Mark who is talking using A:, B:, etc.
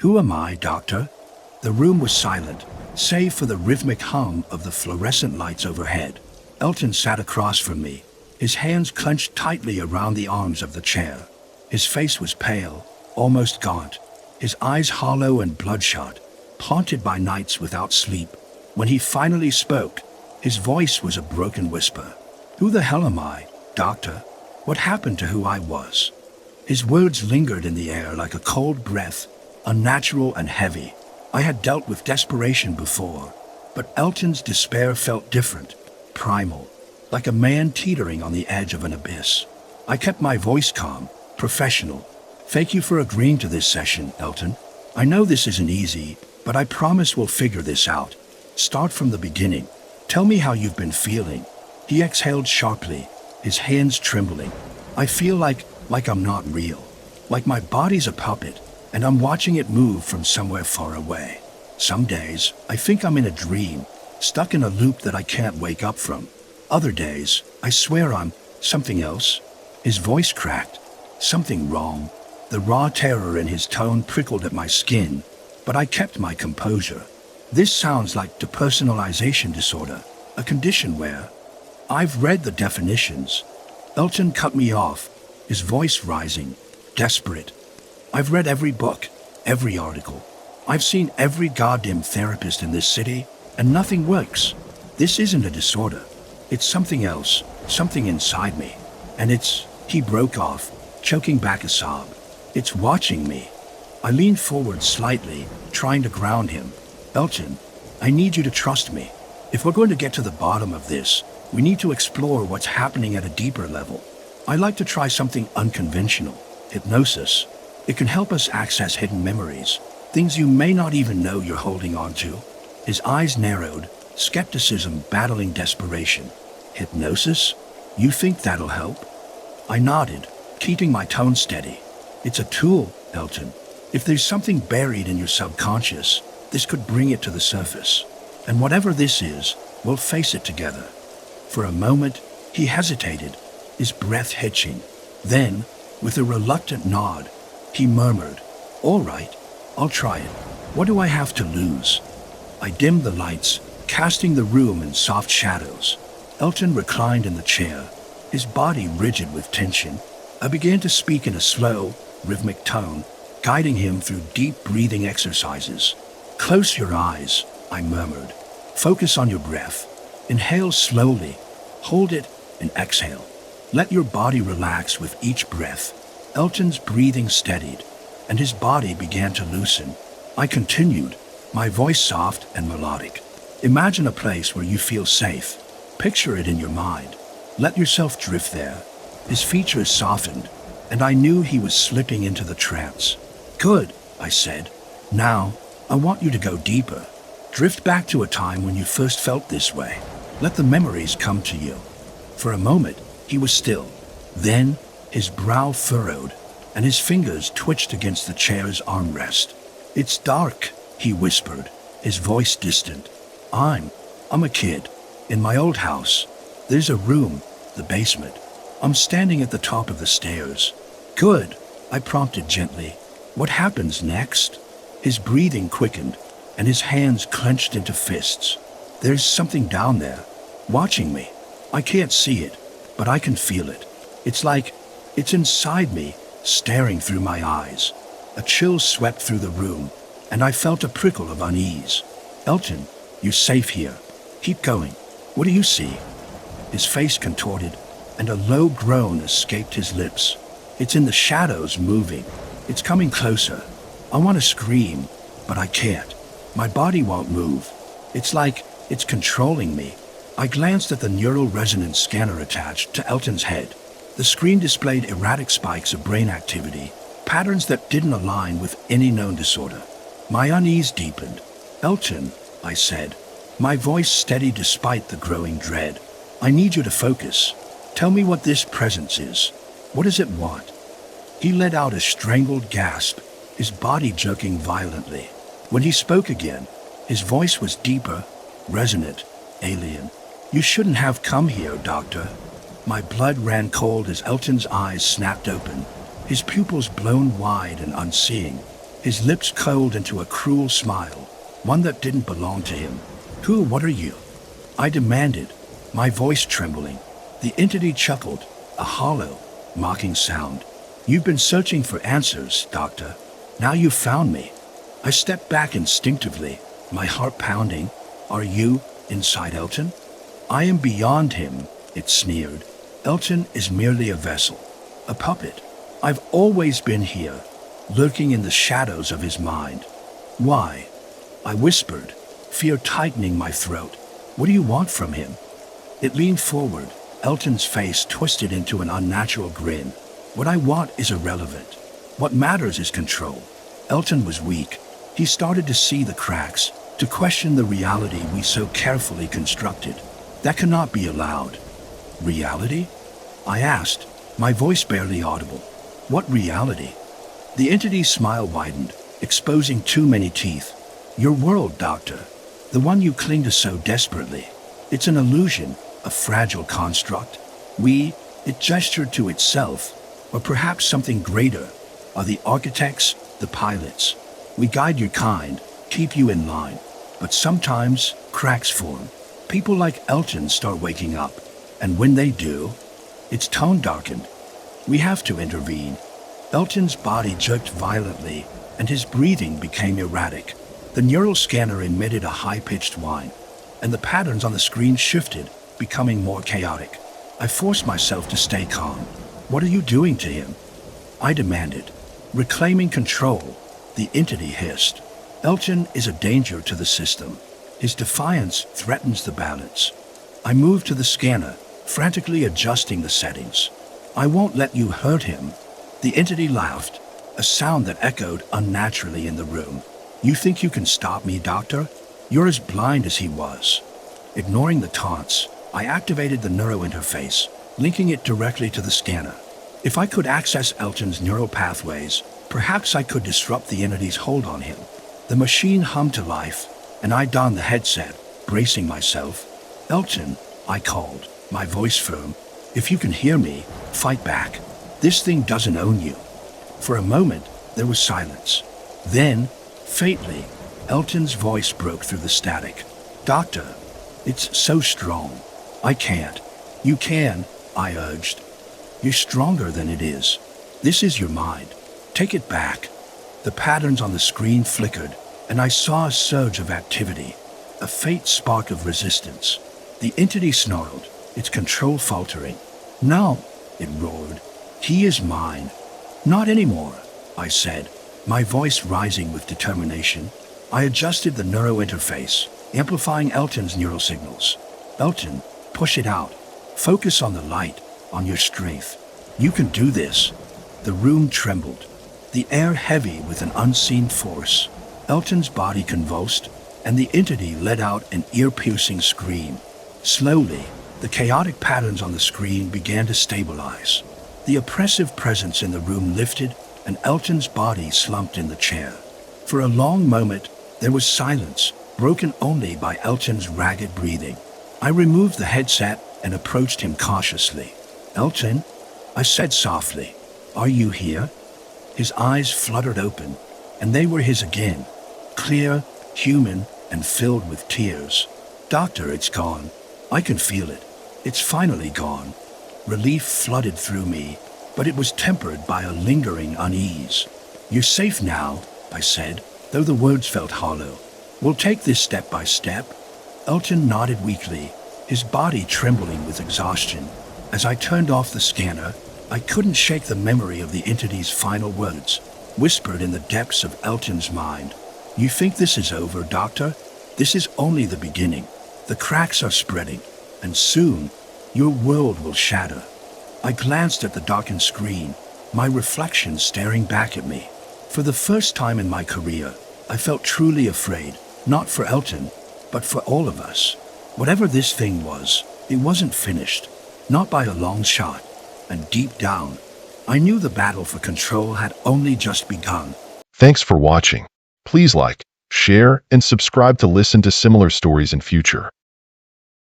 A: Who am I, doctor? The room was silent, save for the rhythmic hum of the fluorescent lights overhead. Elton sat across from me, his hands clenched tightly around the arms of the chair. His face was pale, almost gaunt, his eyes hollow and bloodshot, haunted by nights without sleep. When he finally spoke, his voice was a broken whisper. Who the hell am I, doctor? What happened to who I was? His words lingered in the air like a cold breath, unnatural and heavy. I had dealt with desperation before, but Elton's despair felt different, primal, like a man teetering on the edge of an abyss. I kept my voice calm, professional. Thank you for agreeing to this session, Elton. I know this isn't easy, but I promise we'll figure this out. Start from the beginning. Tell me how you've been feeling. He exhaled sharply, his hands trembling. I feel like I'm not real. Like my body's a puppet, and I'm watching it move from somewhere far away. Some days, I think I'm in a dream, stuck in a loop that I can't wake up from. Other days, I swear I'm something else. His voice cracked. Something wrong. The raw terror in his tone prickled at my skin, but I kept my composure. This sounds like depersonalization disorder, a condition where... I've read the definitions. Elton cut me off, his voice rising, desperate. I've read every book, every article. I've seen every goddamn therapist in this city, and nothing works. This isn't a disorder. It's something else, something inside me. And it's... He broke off, choking back a sob. It's watching me. I leaned forward slightly, trying to ground him. Elton, I need you to trust me. If we're going to get to the bottom of this, we need to explore what's happening at a deeper level. I like to try something unconventional, hypnosis. It can help us access hidden memories, things you may not even know you're holding on to. His eyes narrowed, skepticism battling desperation. Hypnosis? You think that'll help? I nodded, keeping my tone steady. It's a tool, Elton. If there's something buried in your subconscious, this could bring it to the surface. And whatever this is, we'll face it together. For a moment, he hesitated, his breath hitching. Then, with a reluctant nod, he murmured, "All right, I'll try it. What do I have to lose?" I dimmed the lights, casting the room in soft shadows. Elton reclined in the chair, his body rigid with tension. I began to speak in a slow, rhythmic tone, guiding him through deep breathing exercises. "Close your eyes," I murmured. "Focus on your breath. Inhale slowly, hold it, and exhale. Let your body relax with each breath." Elton's breathing steadied, and his body began to loosen. I continued, my voice soft and melodic. "Imagine a place where you feel safe. Picture it in your mind. Let yourself drift there." His features softened, and I knew he was slipping into the trance. "Good," I said. "Now, I want you to go deeper. Drift back to a time when you first felt this way. Let the memories come to you." For a moment, he was still. Then, his brow furrowed, and his fingers twitched against the chair's armrest. "It's dark," he whispered, his voice distant. I'm a kid. In my old house. There's a room, the basement. I'm standing at the top of the stairs." "Good," I prompted gently. "What happens next?" His breathing quickened, and his hands clenched into fists. "There's something down there, watching me. I can't see it, but I can feel it. It's like it's inside me, staring through my eyes." A chill swept through the room, and I felt a prickle of unease. "Elton, you're safe here. Keep going. What do you see?" His face contorted, and a low groan escaped his lips. "It's in the shadows moving. It's coming closer. I want to scream, but I can't. My body won't move. It's like it's controlling me." I glanced at the neural resonance scanner attached to Elton's head. The screen displayed erratic spikes of brain activity, patterns that didn't align with any known disorder. My unease deepened. "Elton," I said, my voice steady despite the growing dread. "I need you to focus. Tell me what this presence is. What does it want?" He let out a strangled gasp, his body jerking violently. When he spoke again, his voice was deeper, resonant, alien. "You shouldn't have come here, doctor." My blood ran cold as Elton's eyes snapped open, his pupils blown wide and unseeing. His lips curled into a cruel smile, one that didn't belong to him. What are you? I demanded, my voice trembling. The entity chuckled, a hollow, mocking sound. You've been searching for answers, Doctor. Now you've found me. I stepped back instinctively, my heart pounding. Are you inside Elton? I am beyond him, it sneered. Elton is merely a vessel, a puppet. I've always been here, lurking in the shadows of his mind. Why? I whispered, fear tightening my throat. What do you want from him? It leaned forward, Elton's face twisted into an unnatural grin. What I want is irrelevant. What matters is control. Elton was weak. He started to see the cracks, to question the reality we so carefully constructed. That cannot be allowed. Reality? I asked, my voice barely audible. What reality? The entity's smile widened, exposing too many teeth. Your world, Doctor. The one you cling to so desperately. It's an illusion, a fragile construct. It gestured to itself, or perhaps something greater, are the architects, the pilots. We guide your kind, keep you in line. But sometimes, cracks form. People like Elton start waking up. And when they do, its tone darkened. We have to intervene. Elton's body jerked violently, and his breathing became erratic. The neural scanner emitted a high-pitched whine, and the patterns on the screen shifted, becoming more chaotic. I forced myself to stay calm. What are you doing to him? I demanded. Reclaiming control, the entity hissed. Elton is a danger to the system. His defiance threatens the balance. I moved to the scanner, frantically adjusting the settings. I won't let you hurt him. The entity laughed, a sound that echoed unnaturally in the room. You think you can stop me, Doctor? You're as blind as he was. Ignoring the taunts, I activated the neurointerface, linking it directly to the scanner. If I could access Elton's neural pathways, perhaps I could disrupt the entity's hold on him. The machine hummed to life, and I donned the headset, bracing myself. Elton, I called, my voice firm. If you can hear me, fight back. This thing doesn't own you. For a moment, there was silence. Then, faintly, Elton's voice broke through the static. Doctor, it's so strong. I can't. You can, I urged. You're stronger than it is. This is your mind. Take it back. The patterns on the screen flickered, and I saw a surge of activity, a faint spark of resistance. The entity snarled, its control faltering. No, it roared. He is mine. Not anymore, I said, my voice rising with determination. I adjusted the neurointerface, amplifying Elton's neural signals. Elton, push it out. Focus on the light, on your strength. You can do this. The room trembled, the air heavy with an unseen force. Elton's body convulsed, and the entity let out an ear-piercing scream. Slowly, the chaotic patterns on the screen began to stabilize. The oppressive presence in the room lifted, and Elton's body slumped in the chair. For a long moment, there was silence, broken only by Elton's ragged breathing. I removed the headset and approached him cautiously. Elton, I said softly, are you here? His eyes fluttered open, and they were his again, clear, human, and filled with tears. Doctor, it's gone. I can feel it. It's finally gone. Relief flooded through me, but it was tempered by a lingering unease. You're safe now, I said, though the words felt hollow. We'll take this step by step. Elton nodded weakly, his body trembling with exhaustion. As I turned off the scanner, I couldn't shake the memory of the entity's final words, whispered in the depths of Elton's mind. You think this is over, Doctor? This is only the beginning. The cracks are spreading, and soon, your world will shatter. I glanced at the darkened screen, my reflection staring back at me. For the first time in my career, I felt truly afraid, not for Elton, but for all of us. Whatever this thing was, it wasn't finished, not by a long shot. And deep down, I knew the battle for control had only just begun.
B: Thanks for watching. Please like, share, and subscribe to listen to similar stories in future.